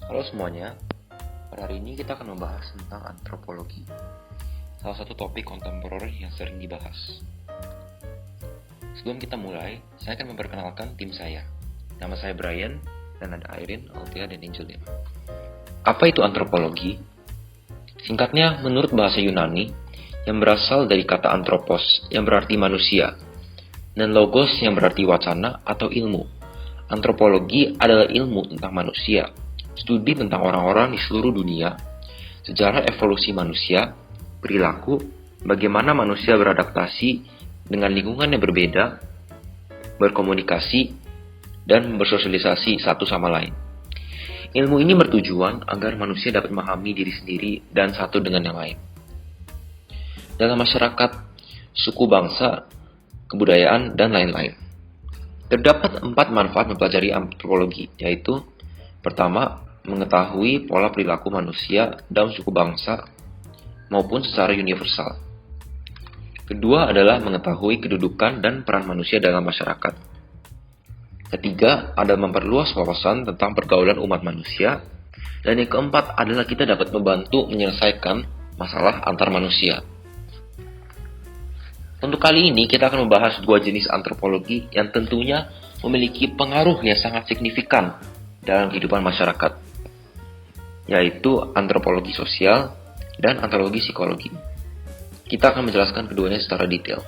Halo semuanya, pada hari ini kita akan membahas tentang antropologi, salah satu topik kontemporer yang sering dibahas. Sebelum kita mulai, saya akan memperkenalkan tim saya. Nama saya Brian, dan ada Irene, Althea, dan Angelina. Apa itu antropologi? Singkatnya, menurut bahasa Yunani, yang berasal dari kata anthropos, yang berarti manusia, dan logos yang berarti wacana atau ilmu. Antropologi adalah ilmu tentang manusia, studi tentang orang-orang di seluruh dunia, sejarah evolusi manusia, perilaku, bagaimana manusia beradaptasi dengan lingkungan yang berbeda, berkomunikasi, dan bersosialisasi satu sama lain. Ilmu ini bertujuan agar manusia dapat memahami diri sendiri dan satu dengan yang lain. Dalam masyarakat, suku bangsa, kebudayaan, dan lain-lain. Terdapat 4 manfaat mempelajari antropologi, yaitu pertama, mengetahui pola perilaku manusia dalam suku bangsa maupun secara universal. Kedua adalah mengetahui kedudukan dan peran manusia dalam masyarakat. Ketiga adalah memperluas wawasan tentang pergaulan umat manusia. Dan yang keempat adalah kita dapat membantu menyelesaikan masalah antar manusia. Untuk kali ini kita akan membahas 2 jenis antropologi yang tentunya memiliki pengaruh yang sangat signifikan dalam kehidupan masyarakat, yaitu antropologi sosial dan antropologi psikologi. Kita akan menjelaskan keduanya secara detail.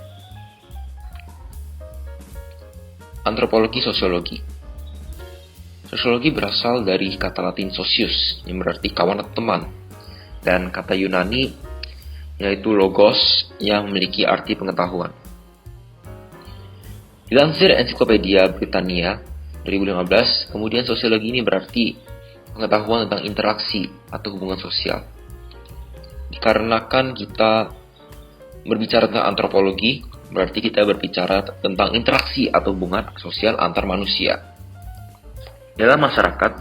Antropologi sosiologi. Sosiologi berasal dari kata Latin socius, yang berarti kawan atau teman, dan kata Yunani yaitu logos, yang memiliki arti pengetahuan. Dilansir Ensiklopedia Britania 2015, kemudian sosiologi ini berarti pengetahuan tentang interaksi atau hubungan sosial. Dikarenakan kita berbicara tentang antropologi, berarti kita berbicara tentang interaksi atau hubungan sosial antar manusia. Dalam masyarakat,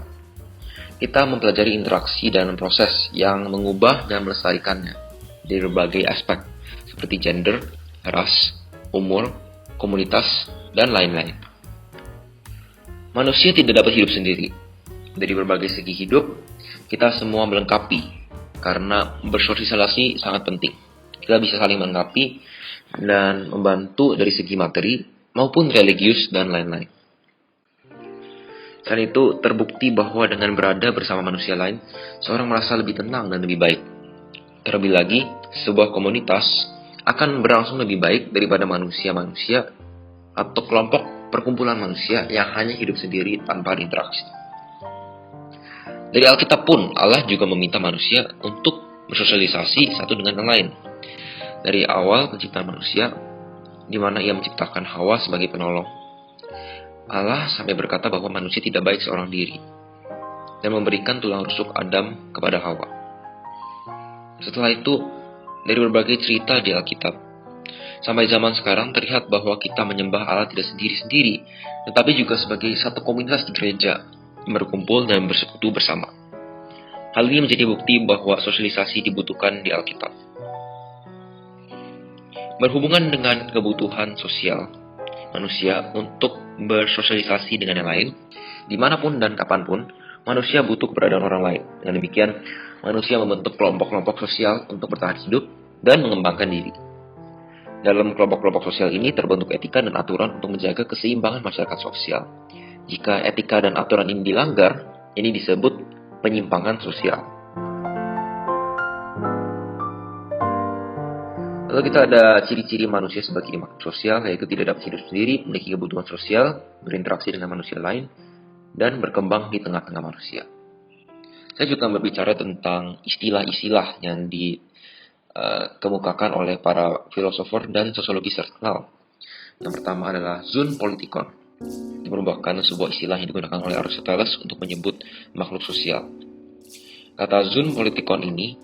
kita mempelajari interaksi dan proses yang mengubah dan melestarikannya dari berbagai aspek, seperti gender, ras, umur, komunitas, dan lain-lain. Manusia tidak dapat hidup sendiri. Dari berbagai segi hidup, kita semua melengkapi, karena bersosialisasi sangat penting. Kita bisa saling melengkapi dan membantu dari segi materi maupun religius dan lain-lain. Selain itu, terbukti bahwa dengan berada bersama manusia lain, seorang merasa lebih tenang dan lebih baik. Terlebih lagi, sebuah komunitas akan berlangsung lebih baik daripada manusia-manusia atau kelompok perkumpulan manusia yang hanya hidup sendiri tanpa interaksi. Dari Alkitab pun, Allah juga meminta manusia untuk bersosialisasi satu dengan yang lain. Dari awal penciptaan manusia, di mana Ia menciptakan Hawa sebagai penolong, Allah sampai berkata bahwa manusia tidak baik seorang diri, dan memberikan tulang rusuk Adam kepada Hawa. Setelah itu, dari berbagai cerita di Alkitab, sampai zaman sekarang terlihat bahwa kita menyembah Allah tidak sendiri-sendiri, tetapi juga sebagai satu komunitas di gereja yang berkumpul dan bersekutu bersama. Hal ini menjadi bukti bahwa sosialisasi dibutuhkan di Alkitab. Berhubungan dengan kebutuhan sosial manusia untuk bersosialisasi dengan yang lain, dimanapun dan kapanpun, manusia butuh keberadaan orang lain. Dengan demikian, manusia membentuk kelompok-kelompok sosial untuk bertahan hidup dan mengembangkan diri. Dalam kelompok-kelompok sosial ini terbentuk etika dan aturan untuk menjaga keseimbangan masyarakat sosial. Jika etika dan aturan ini dilanggar, ini disebut penyimpangan sosial. Lalu kita ada ciri-ciri manusia sebagai makhluk sosial, yaitu tidak dapat hidup sendiri, memiliki kebutuhan sosial, berinteraksi dengan manusia lain, dan berkembang di tengah-tengah manusia. Saya juga berbicara tentang istilah-istilah yang dikemukakan oleh para filosofer dan sosiologis terkenal. Yang pertama adalah zoon-politikon. Ini merupakan sebuah istilah yang digunakan oleh Aristoteles untuk menyebut makhluk sosial. Kata zoon-politikon ini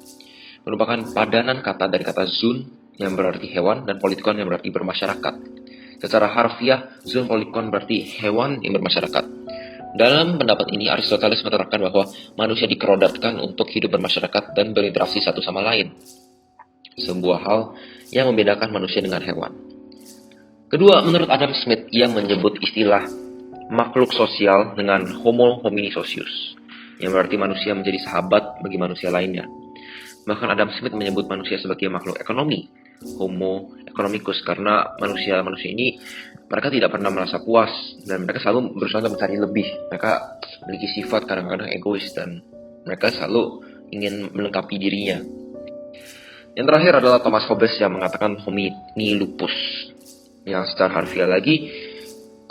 merupakan padanan kata dari kata zoon yang berarti hewan dan politikon yang berarti bermasyarakat. Secara harfiah, zoon-politikon berarti hewan yang bermasyarakat. Dalam pendapat ini, Aristoteles menerangkan bahwa manusia dikerodatkan untuk hidup bermasyarakat dan berinteraksi satu sama lain. Sebuah hal yang membedakan manusia dengan hewan. Kedua, menurut Adam Smith, ia menyebut istilah makhluk sosial dengan Homo homini socius. yang berarti manusia menjadi sahabat bagi manusia lainnya. Bahkan Adam Smith menyebut manusia sebagai makhluk ekonomi, Homo economicus, karena manusia ini mereka tidak pernah merasa puas dan mereka selalu berusaha untuk mencari lebih. Mereka memiliki sifat kadang-kadang egois dan mereka selalu ingin melengkapi dirinya. Yang terakhir adalah Thomas Hobbes yang mengatakan homini lupus, yang secara harfiah lagi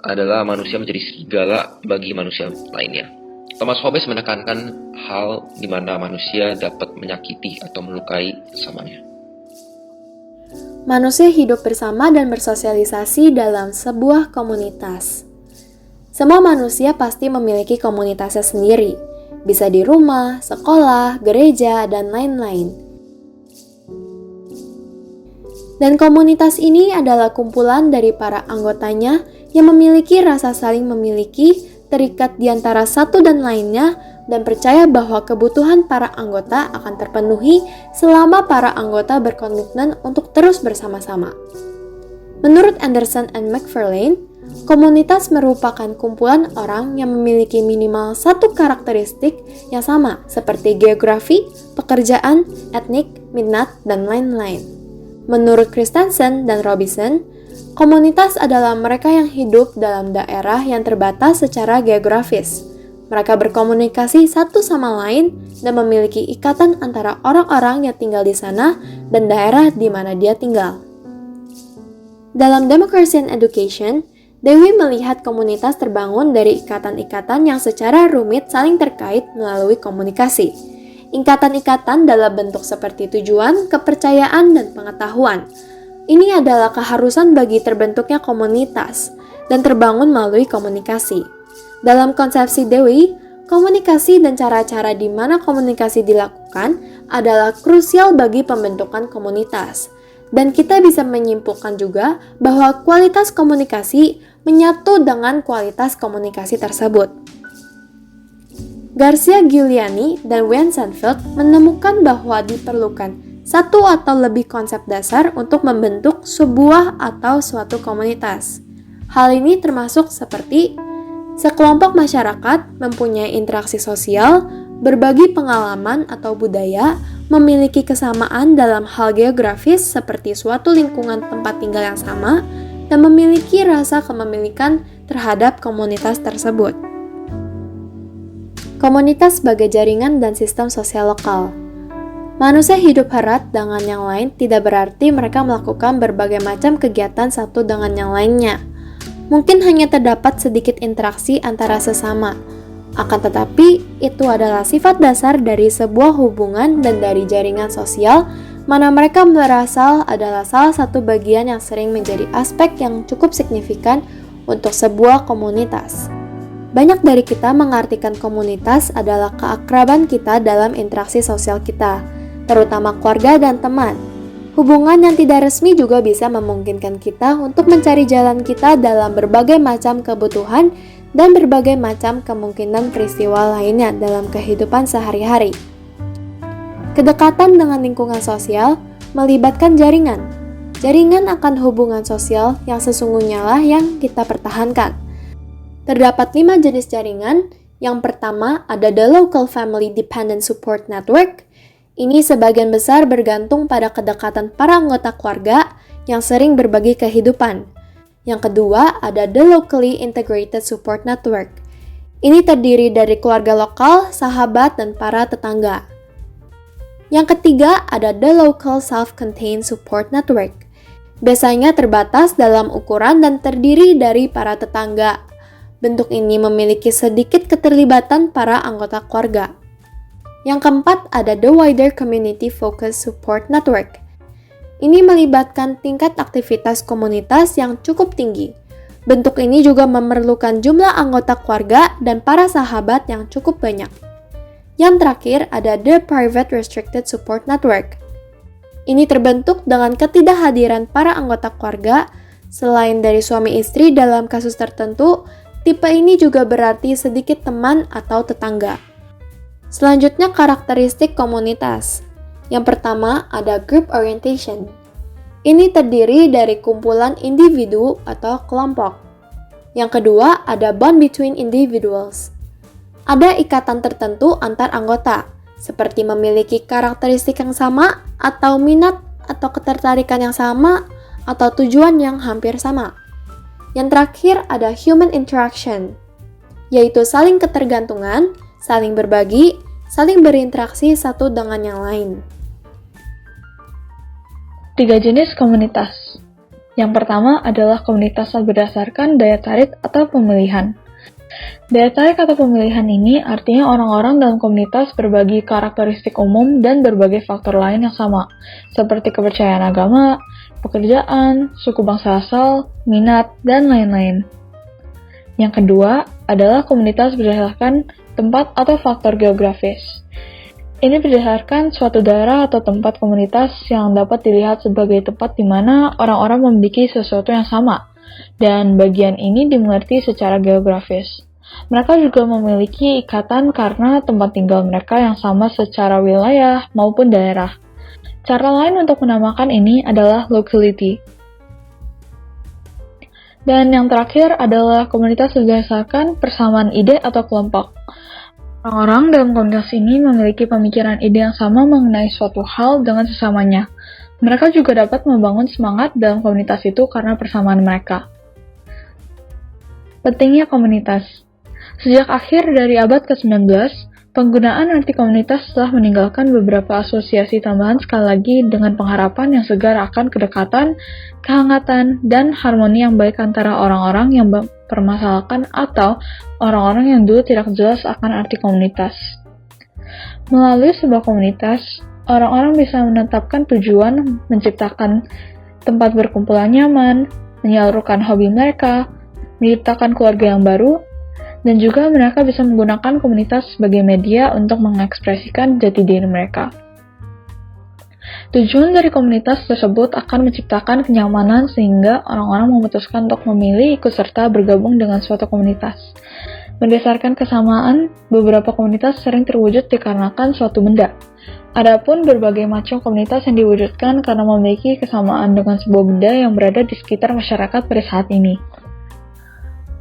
adalah manusia menjadi serigala bagi manusia lainnya. Thomas Hobbes menekankan hal di mana manusia dapat menyakiti atau melukai sesamanya. Manusia hidup bersama dan bersosialisasi dalam sebuah komunitas. Semua manusia pasti memiliki komunitasnya sendiri, bisa di rumah, sekolah, gereja, dan lain-lain. Dan komunitas ini adalah kumpulan dari para anggotanya yang memiliki rasa saling memiliki, terikat di antara satu dan lainnya, dan percaya bahwa kebutuhan para anggota akan terpenuhi selama para anggota berkomitmen untuk terus bersama-sama. Menurut Anderson and McFarlane, komunitas merupakan kumpulan orang yang memiliki minimal satu karakteristik yang sama seperti geografi, pekerjaan, etnik, minat, dan lain-lain. Menurut Christensen dan Robinson, komunitas adalah mereka yang hidup dalam daerah yang terbatas secara geografis. Mereka berkomunikasi satu sama lain dan memiliki ikatan antara orang-orang yang tinggal di sana dan daerah di mana dia tinggal. Dalam Democracy and Education, Dewey melihat komunitas terbangun dari ikatan-ikatan yang secara rumit saling terkait melalui komunikasi. Ikatan-ikatan dalam bentuk seperti tujuan, kepercayaan, dan pengetahuan. Ini adalah keharusan bagi terbentuknya komunitas dan terbangun melalui komunikasi. Dalam konsepsi Dewey, komunikasi dan cara-cara di mana komunikasi dilakukan adalah krusial bagi pembentukan komunitas. Dan kita bisa menyimpulkan juga bahwa kualitas komunikasi menyatu dengan kualitas komunikasi tersebut. Garcia Giuliani dan Wayne Seinfeld menemukan bahwa diperlukan satu atau lebih konsep dasar untuk membentuk sebuah atau suatu komunitas. Hal ini termasuk seperti sekelompok masyarakat mempunyai interaksi sosial, berbagi pengalaman atau budaya, memiliki kesamaan dalam hal geografis seperti suatu lingkungan tempat tinggal yang sama, dan memiliki rasa kepemilikan terhadap komunitas tersebut. Komunitas sebagai jaringan dan sistem sosial lokal. Manusia hidup erat dengan yang lain tidak berarti mereka melakukan berbagai macam kegiatan satu dengan yang lainnya. Mungkin hanya terdapat sedikit interaksi antara sesama. Akan tetapi, itu adalah sifat dasar dari sebuah hubungan dan dari jaringan sosial, mana mereka berasal adalah salah satu bagian yang sering menjadi aspek yang cukup signifikan untuk sebuah komunitas. Banyak dari kita mengartikan komunitas adalah keakraban kita dalam interaksi sosial kita, terutama keluarga dan teman. Hubungan yang tidak resmi juga bisa memungkinkan kita untuk mencari jalan kita dalam berbagai macam kebutuhan dan berbagai macam kemungkinan peristiwa lainnya dalam kehidupan sehari-hari. Kedekatan dengan lingkungan sosial melibatkan jaringan. Jaringan akan hubungan sosial yang sesungguhnya lah yang kita pertahankan. Terdapat 5 jenis jaringan. Yang pertama ada The Local Family Dependent Support Network. Ini sebagian besar bergantung pada kedekatan para anggota keluarga yang sering berbagi kehidupan. Yang kedua ada The Locally Integrated Support Network. Ini terdiri dari keluarga lokal, sahabat, dan para tetangga. Yang ketiga ada The Local Self-Contained Support Network. Biasanya terbatas dalam ukuran dan terdiri dari para tetangga. Bentuk ini memiliki sedikit keterlibatan para anggota keluarga. Yang keempat ada The Wider Community Focused Support Network. Ini melibatkan tingkat aktivitas komunitas yang cukup tinggi. Bentuk ini juga memerlukan jumlah anggota keluarga dan para sahabat yang cukup banyak. Yang terakhir ada The Private Restricted Support Network. Ini terbentuk dengan ketidakhadiran para anggota keluarga, selain dari suami istri dalam kasus tertentu. Tipe ini juga berarti sedikit teman atau tetangga. Selanjutnya karakteristik komunitas. Yang pertama ada group orientation. Ini terdiri dari kumpulan individu atau kelompok. Yang kedua ada bond between individuals. Ada ikatan tertentu antar anggota, seperti memiliki karakteristik yang sama, atau minat atau ketertarikan yang sama, atau tujuan yang hampir sama. Yang terakhir ada human interaction, yaitu saling ketergantungan, saling berbagi, saling berinteraksi satu dengan yang lain. 3 jenis komunitas. Yang pertama adalah komunitas berdasarkan daya tarik atau pemilihan. Daya tarik atau pemilihan ini artinya orang-orang dalam komunitas berbagi karakteristik umum dan berbagai faktor lain yang sama, seperti kepercayaan agama, pekerjaan, suku bangsa asal, minat, dan lain-lain. Yang kedua adalah komunitas berdasarkan tempat atau faktor geografis. Ini berdasarkan suatu daerah atau tempat komunitas yang dapat dilihat sebagai tempat di mana orang-orang memiliki sesuatu yang sama, dan bagian ini dimengerti secara geografis. Mereka juga memiliki ikatan karena tempat tinggal mereka yang sama secara wilayah maupun daerah. Cara lain untuk menamakan ini adalah locality. Dan yang terakhir adalah komunitas berdasarkan persamaan ide atau kelompok. Orang-orang dalam komunitas ini memiliki pemikiran ide yang sama mengenai suatu hal dengan sesamanya. Mereka juga dapat membangun semangat dalam komunitas itu karena persamaan mereka. Pentingnya komunitas. Sejak akhir dari abad ke-19, penggunaan arti komunitas telah meninggalkan beberapa asosiasi tambahan sekali lagi dengan pengharapan yang segar akan kedekatan, kehangatan, dan harmoni yang baik antara orang-orang yang mempermasalahkan atau orang-orang yang dulu tidak jelas akan arti komunitas. Melalui sebuah komunitas, orang-orang bisa menetapkan tujuan, menciptakan tempat berkumpul yang nyaman, menyalurkan hobi mereka, menciptakan keluarga yang baru, dan juga mereka bisa menggunakan komunitas sebagai media untuk mengekspresikan jati diri mereka. Tujuan dari komunitas tersebut akan menciptakan kenyamanan sehingga orang-orang memutuskan untuk memilih ikut serta bergabung dengan suatu komunitas. Berdasarkan kesamaan, beberapa komunitas sering terwujud dikarenakan suatu benda. Adapun berbagai macam komunitas yang diwujudkan karena memiliki kesamaan dengan sebuah benda yang berada di sekitar masyarakat pada saat ini.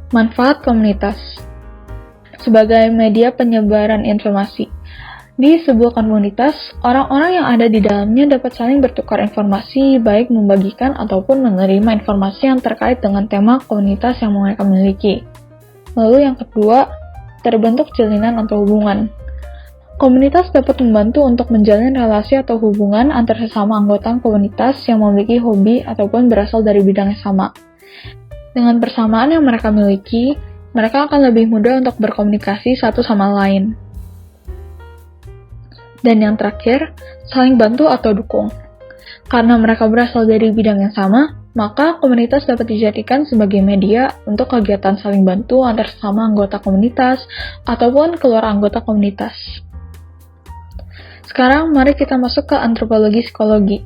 Manfaat komunitas sebagai media penyebaran informasi. Di sebuah komunitas, orang-orang yang ada di dalamnya dapat saling bertukar informasi, baik membagikan ataupun menerima informasi yang terkait dengan tema komunitas yang mereka miliki. Lalu yang kedua, terbentuk jalinan atau hubungan. Komunitas dapat membantu untuk menjalin relasi atau hubungan antar sesama anggota komunitas yang memiliki hobi ataupun berasal dari bidang yang sama. Dengan persamaan yang mereka miliki, mereka akan lebih mudah untuk berkomunikasi satu sama lain. Dan yang terakhir, saling bantu atau dukung. Karena mereka berasal dari bidang yang sama, maka komunitas dapat dijadikan sebagai media untuk kegiatan saling bantu antar sesama anggota komunitas ataupun keluar anggota komunitas. Sekarang mari kita masuk ke antropologi psikologi.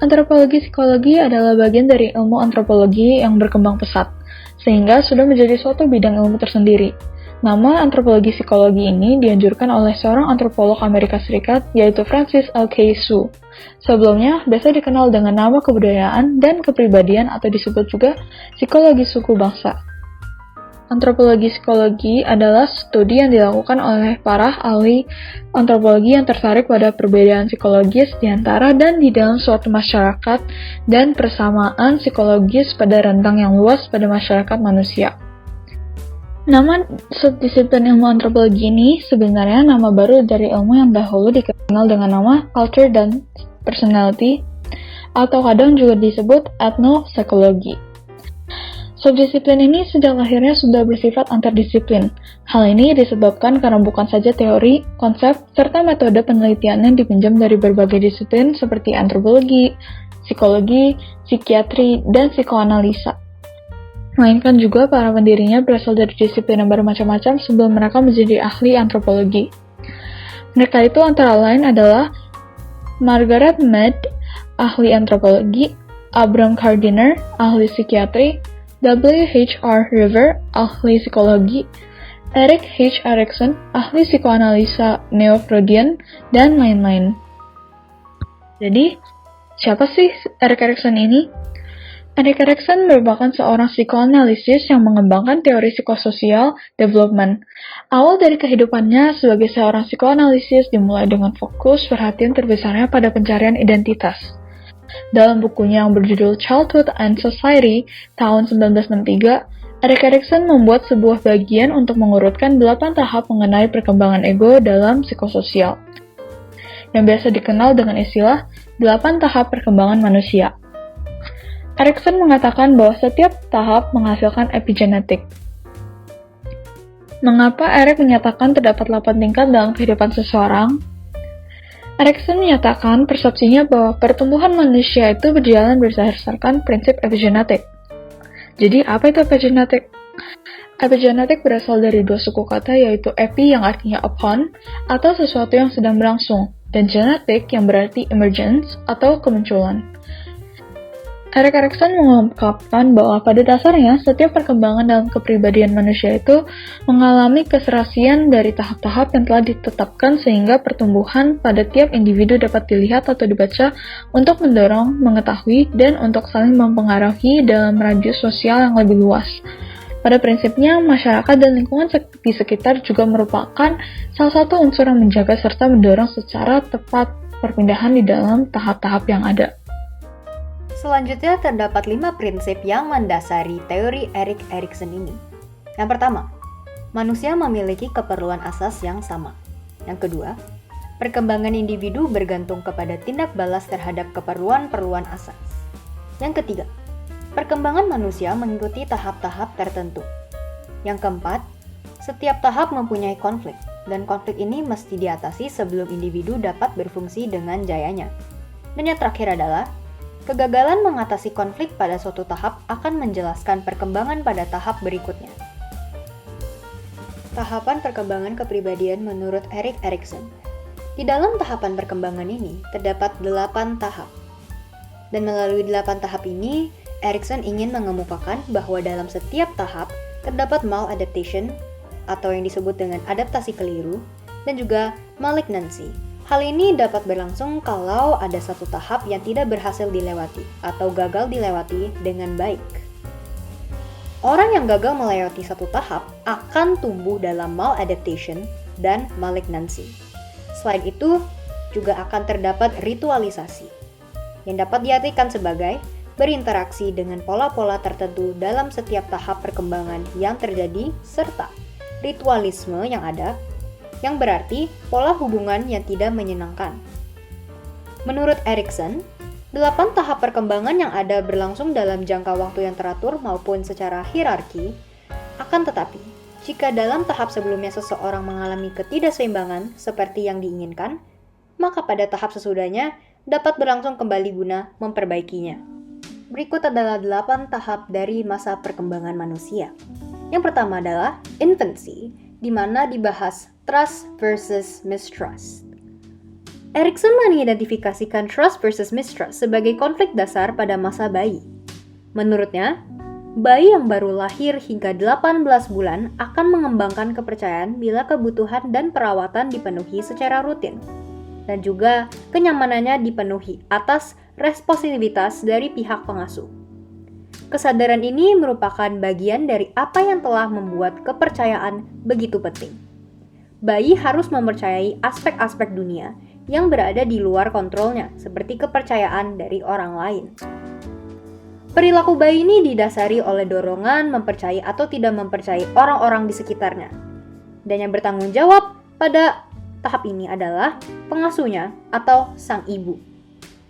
Antropologi psikologi adalah bagian dari ilmu antropologi yang berkembang pesat, sehingga sudah menjadi suatu bidang ilmu tersendiri. Nama antropologi psikologi ini dianjurkan oleh seorang antropolog Amerika Serikat, yaitu Francis L.K. Su. Sebelumnya, biasa dikenal dengan nama kebudayaan dan kepribadian atau disebut juga psikologi suku bangsa. Antropologi psikologi adalah studi yang dilakukan oleh para ahli antropologi yang tertarik pada perbedaan psikologis di antara dan di dalam suatu masyarakat dan persamaan psikologis pada rentang yang luas pada masyarakat manusia. Nama subdisiplin ilmu antropologi ini sebenarnya nama baru dari ilmu yang dahulu dikenal dengan nama culture dan personality, atau kadang juga disebut ethnopsikologi. Subdisiplin ini sejak lahirnya sudah bersifat antardisiplin. Hal ini disebabkan karena bukan saja teori, konsep, serta metode penelitiannya dipinjam dari berbagai disiplin seperti antropologi, psikologi, psikiatri, dan psikoanalisa. Melainkan juga para pendirinya berasal dari disiplin yang bermacam-macam sebelum mereka menjadi ahli antropologi. Mereka itu antara lain adalah Margaret Mead, ahli antropologi, Abram Gardiner, ahli psikiatri, W.H.R. River, ahli psikologi, Erik H. Erikson, ahli psikoanalisa neo-Freudian, dan lain-lain. Jadi, siapa sih Erik Erikson ini? Erik Erikson merupakan seorang psikoanalisis yang mengembangkan teori psikososial development. Awal dari kehidupannya sebagai seorang psikoanalisis dimulai dengan fokus perhatian terbesarnya pada pencarian identitas. Dalam bukunya yang berjudul Childhood and Society tahun 1963, Erik Erikson membuat sebuah bagian untuk mengurutkan 8 tahap mengenai perkembangan ego dalam psikososial, yang biasa dikenal dengan istilah 8 tahap perkembangan manusia. Erikson mengatakan bahwa setiap tahap menghasilkan epigenetik. Mengapa Erik menyatakan terdapat 8 tingkat dalam kehidupan seseorang? Erikson menyatakan persepsinya bahwa pertumbuhan manusia itu berjalan berdasarkan prinsip epigenetik. Jadi, apa itu epigenetik? Epigenetik berasal dari dua suku kata, yaitu epi yang artinya upon, atau sesuatu yang sedang berlangsung, dan genetik yang berarti emergence atau kemunculan. Erik Erikson mengungkapkan bahwa pada dasarnya setiap perkembangan dalam kepribadian manusia itu mengalami keserasian dari tahap-tahap yang telah ditetapkan sehingga pertumbuhan pada tiap individu dapat dilihat atau dibaca untuk mendorong, mengetahui, dan untuk saling mempengaruhi dalam radius sosial yang lebih luas. Pada prinsipnya, masyarakat dan lingkungan di sekitar juga merupakan salah satu unsur yang menjaga serta mendorong secara tepat perpindahan di dalam tahap-tahap yang ada. Selanjutnya terdapat 5 prinsip yang mendasari teori Erik Erikson ini. Yang pertama, manusia memiliki keperluan asas yang sama. Yang kedua, perkembangan individu bergantung kepada tindak balas terhadap keperluan-perluan asas. Yang ketiga, perkembangan manusia mengikuti tahap-tahap tertentu. Yang keempat, setiap tahap mempunyai konflik, dan konflik ini mesti diatasi sebelum individu dapat berfungsi dengan jayanya. Dan yang terakhir adalah, kegagalan mengatasi konflik pada suatu tahap akan menjelaskan perkembangan pada tahap berikutnya. Tahapan perkembangan kepribadian menurut Erik Erikson. Di dalam tahapan perkembangan ini, terdapat 8 tahap. Dan melalui 8 tahap ini, Erikson ingin mengemukakan bahwa dalam setiap tahap, terdapat maladaptation, atau yang disebut dengan adaptasi keliru, dan juga malignancy. Hal ini dapat berlangsung kalau ada satu tahap yang tidak berhasil dilewati atau gagal dilewati dengan baik. Orang yang gagal melewati satu tahap akan tumbuh dalam maladaptation dan malignancy. Selain itu, juga akan terdapat ritualisasi, yang dapat diartikan sebagai berinteraksi dengan pola-pola tertentu dalam setiap tahap perkembangan yang terjadi, serta ritualisme yang ada, yang berarti pola hubungan yang tidak menyenangkan. Menurut Erikson, 8 tahap perkembangan yang ada berlangsung dalam jangka waktu yang teratur maupun secara hierarki. Akan tetapi, jika dalam tahap sebelumnya seseorang mengalami ketidakseimbangan seperti yang diinginkan, maka pada tahap sesudahnya dapat berlangsung kembali guna memperbaikinya. Berikut adalah 8 tahap dari masa perkembangan manusia. Yang pertama adalah infancy, di mana dibahas trust versus mistrust. Erikson mengidentifikasikan trust versus mistrust sebagai konflik dasar pada masa bayi. Menurutnya, bayi yang baru lahir hingga 18 bulan akan mengembangkan kepercayaan bila kebutuhan dan perawatan dipenuhi secara rutin, dan juga kenyamanannya dipenuhi atas responsivitas dari pihak pengasuh. Kesadaran ini merupakan bagian dari apa yang telah membuat kepercayaan begitu penting. Bayi harus mempercayai aspek-aspek dunia yang berada di luar kontrolnya, seperti kepercayaan dari orang lain. Perilaku bayi ini didasari oleh dorongan mempercayai atau tidak mempercayai orang-orang di sekitarnya. Dan yang bertanggung jawab pada tahap ini adalah pengasuhnya atau sang ibu.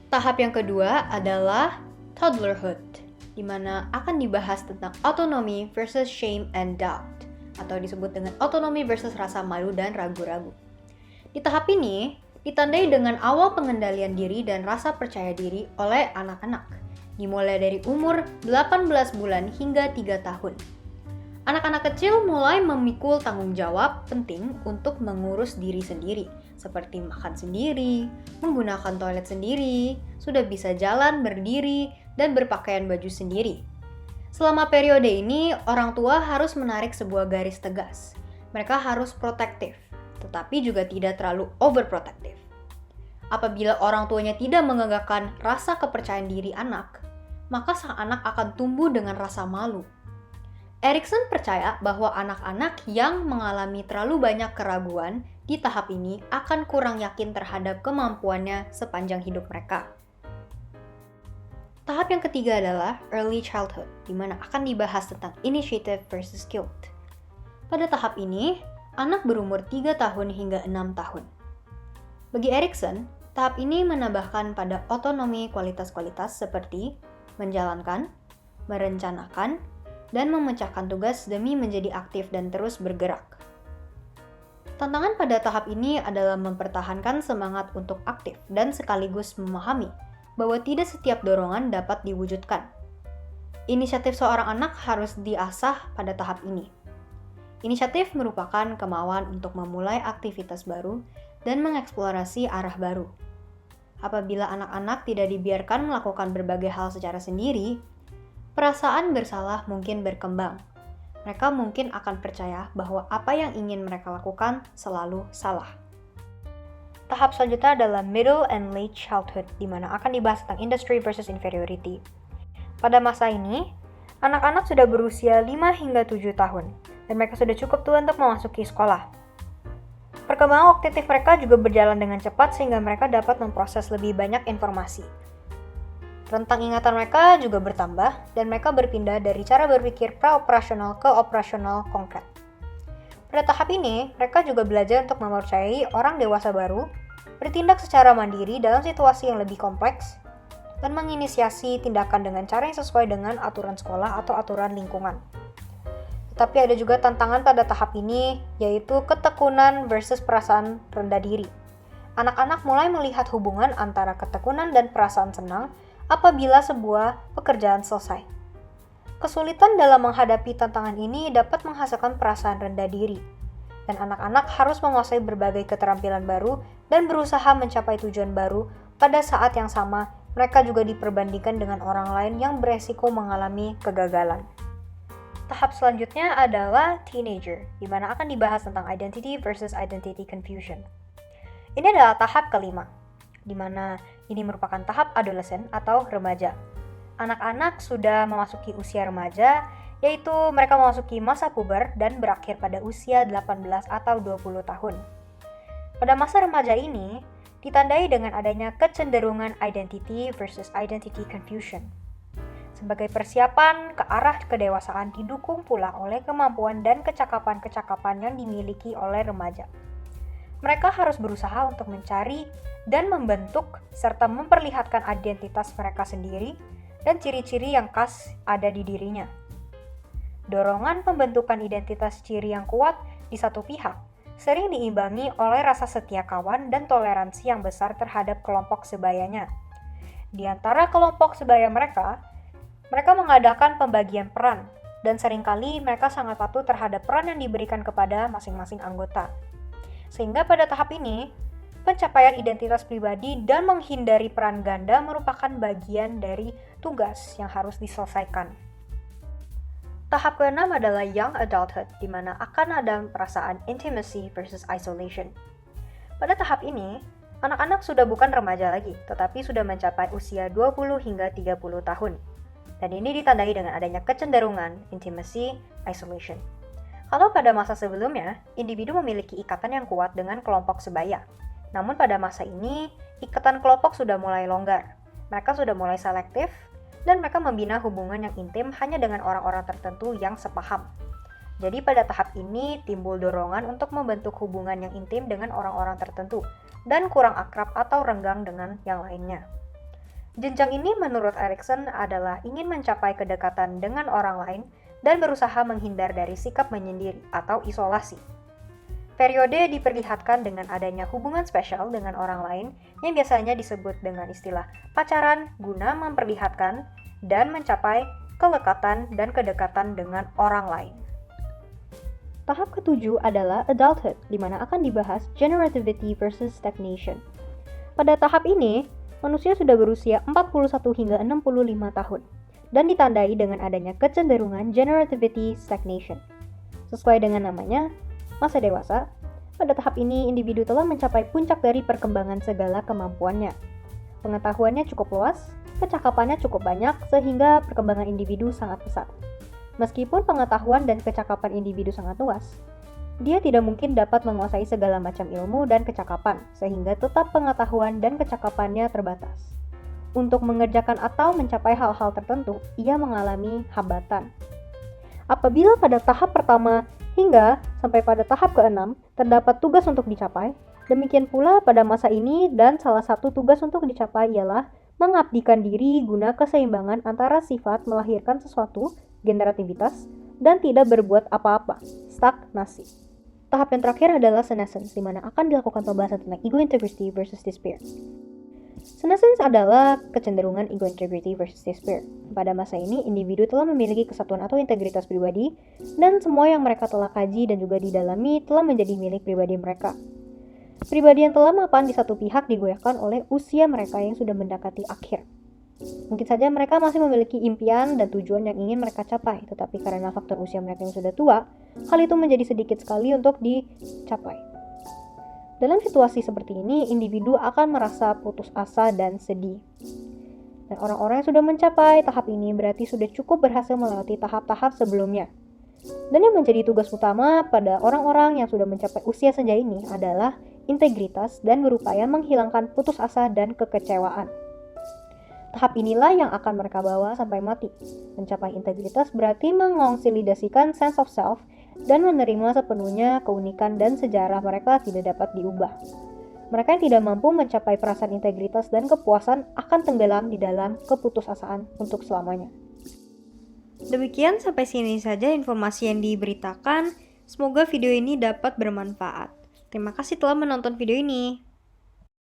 Tahap yang kedua adalah toddlerhood, di mana akan dibahas tentang autonomy versus shame and doubt, atau disebut dengan autonomi versus rasa malu dan ragu-ragu. Di tahap ini, ditandai dengan awal pengendalian diri dan rasa percaya diri oleh anak-anak, dimulai dari umur 18 bulan hingga 3 tahun. Anak-anak kecil mulai memikul tanggung jawab penting untuk mengurus diri sendiri, seperti makan sendiri, menggunakan toilet sendiri, sudah bisa jalan, berdiri, dan berpakaian baju sendiri. Selama periode ini, orang tua harus menarik sebuah garis tegas. Mereka harus protektif, tetapi juga tidak terlalu overprotective. Apabila orang tuanya tidak menggerakkan rasa kepercayaan diri anak, maka sang anak akan tumbuh dengan rasa malu. Erikson percaya bahwa anak-anak yang mengalami terlalu banyak keraguan di tahap ini akan kurang yakin terhadap kemampuannya sepanjang hidup mereka. Tahap yang ketiga adalah early childhood, di mana akan dibahas tentang initiative versus guilt. Pada tahap ini, anak berumur 3 tahun hingga 6 tahun. Bagi Erikson, tahap ini menambahkan pada otonomi kualitas-kualitas seperti menjalankan, merencanakan, dan memecahkan tugas demi menjadi aktif dan terus bergerak. Tantangan pada tahap ini adalah mempertahankan semangat untuk aktif dan sekaligus memahami bahwa tidak setiap dorongan dapat diwujudkan. Inisiatif seorang anak harus diasah pada tahap ini. Inisiatif merupakan kemauan untuk memulai aktivitas baru dan mengeksplorasi arah baru. Apabila anak-anak tidak dibiarkan melakukan berbagai hal secara sendiri, perasaan bersalah mungkin berkembang. Mereka mungkin akan percaya bahwa apa yang ingin mereka lakukan selalu salah. Tahap selanjutnya adalah middle and late childhood, di mana akan dibahas tentang industry versus inferiority. Pada masa ini, anak-anak sudah berusia 5 hingga 7 tahun, dan mereka sudah cukup tua untuk memasuki sekolah. Perkembangan kognitif mereka juga berjalan dengan cepat sehingga mereka dapat memproses lebih banyak informasi. Rentang ingatan mereka juga bertambah dan mereka berpindah dari cara berpikir pra-operasional ke operasional konkret. Pada tahap ini, mereka juga belajar untuk mempercayai orang dewasa baru, bertindak secara mandiri dalam situasi yang lebih kompleks, dan menginisiasi tindakan dengan cara yang sesuai dengan aturan sekolah atau aturan lingkungan. Tetapi ada juga tantangan pada tahap ini, yaitu ketekunan versus perasaan rendah diri. Anak-anak mulai melihat hubungan antara ketekunan dan perasaan senang apabila sebuah pekerjaan selesai. Kesulitan dalam menghadapi tantangan ini dapat menghasilkan perasaan rendah diri, dan anak-anak harus menguasai berbagai keterampilan baru dan berusaha mencapai tujuan baru. Pada saat yang sama, mereka juga diperbandingkan dengan orang lain yang beresiko mengalami kegagalan. Tahap selanjutnya adalah teenager, di mana akan dibahas tentang identity versus identity confusion. Ini adalah tahap kelima, di mana ini merupakan tahap adolescent atau remaja. Anak-anak sudah memasuki usia remaja, yaitu mereka memasuki masa puber dan berakhir pada usia 18 atau 20 tahun. Pada masa remaja ini, ditandai dengan adanya kecenderungan identity versus identity confusion. Sebagai persiapan ke arah kedewasaan didukung pula oleh kemampuan dan kecakapan-kecakapan yang dimiliki oleh remaja. Mereka harus berusaha untuk mencari dan membentuk serta memperlihatkan identitas mereka sendiri dan ciri-ciri yang khas ada di dirinya. Dorongan pembentukan identitas ciri yang kuat di satu pihak sering diimbangi oleh rasa setia kawan dan toleransi yang besar terhadap kelompok sebayanya. Di antara kelompok sebaya mereka mengadakan pembagian peran dan seringkali mereka sangat patuh terhadap peran yang diberikan kepada masing-masing anggota. Sehingga pada tahap ini, pencapaian identitas pribadi dan menghindari peran ganda merupakan bagian dari tugas yang harus diselesaikan. Tahap ke-6 adalah young adulthood, di mana akan ada perasaan intimacy versus isolation. Pada tahap ini, anak-anak sudah bukan remaja lagi, tetapi sudah mencapai usia 20 hingga 30 tahun. Dan ini ditandai dengan adanya kecenderungan intimacy isolation. Kalau pada masa sebelumnya, individu memiliki ikatan yang kuat dengan kelompok sebaya. Namun pada masa ini, ikatan kelompok sudah mulai longgar. Mereka sudah mulai selektif, dan mereka membina hubungan yang intim hanya dengan orang-orang tertentu yang sepaham. Jadi pada tahap ini, timbul dorongan untuk membentuk hubungan yang intim dengan orang-orang tertentu, dan kurang akrab atau renggang dengan yang lainnya. Jenjang ini menurut Erikson adalah ingin mencapai kedekatan dengan orang lain, dan berusaha menghindar dari sikap menyendiri atau isolasi. Periode diperlihatkan dengan adanya hubungan spesial dengan orang lain yang biasanya disebut dengan istilah pacaran guna memperlihatkan dan mencapai kelekatan dan kedekatan dengan orang lain. Tahap ke-7 adalah adulthood, di mana akan dibahas generativity versus stagnation. Pada tahap ini, manusia sudah berusia 41 hingga 65 tahun. Dan ditandai dengan adanya kecenderungan generativity stagnation. Sesuai dengan namanya, masa dewasa, pada tahap ini individu telah mencapai puncak dari perkembangan segala kemampuannya. Pengetahuannya cukup luas, Kecakapannya cukup banyak sehingga perkembangan individu sangat pesat. Meskipun pengetahuan dan kecakapan individu sangat luas, dia tidak mungkin dapat menguasai segala macam ilmu dan kecakapan, sehingga tetap pengetahuan dan kecakapannya terbatas. Untuk mengerjakan atau mencapai hal-hal tertentu, ia mengalami hambatan. Apabila pada tahap pertama hingga sampai pada tahap ke-6 terdapat tugas untuk dicapai, demikian pula pada masa ini dan salah satu tugas untuk dicapai ialah mengabdikan diri guna keseimbangan antara sifat melahirkan sesuatu, generativitas, dan tidak berbuat apa-apa, stagnasi. Tahap yang terakhir adalah senescence, di mana akan dilakukan pembahasan tentang ego integrity versus despair. Senescence adalah kecenderungan ego integrity versus despair. Pada masa ini, individu telah memiliki kesatuan atau integritas pribadi, dan semua yang mereka telah kaji dan juga didalami telah menjadi milik pribadi mereka. Pribadi yang telah mapan di satu pihak digoyahkan oleh usia mereka yang sudah mendekati akhir. Mungkin saja mereka masih memiliki impian dan tujuan yang ingin mereka capai, tetapi karena faktor usia mereka yang sudah tua, hal itu menjadi sedikit sekali untuk dicapai. Dalam situasi seperti ini, individu akan merasa putus asa dan sedih. Dan orang-orang yang sudah mencapai tahap ini berarti sudah cukup berhasil melewati tahap-tahap sebelumnya. Dan yang menjadi tugas utama pada orang-orang yang sudah mencapai usia senja ini adalah integritas dan berupaya menghilangkan putus asa dan kekecewaan. Tahap inilah yang akan mereka bawa sampai mati. Mencapai integritas berarti mengonsolidasikan sense of self dan menerima sepenuhnya keunikan dan sejarah mereka tidak dapat diubah. Mereka yang tidak mampu mencapai perasaan integritas dan kepuasan akan tenggelam di dalam keputusasaan untuk selamanya. Demikian sampai sini saja informasi yang diberitakan. Semoga video ini dapat bermanfaat. Terima kasih telah menonton video ini.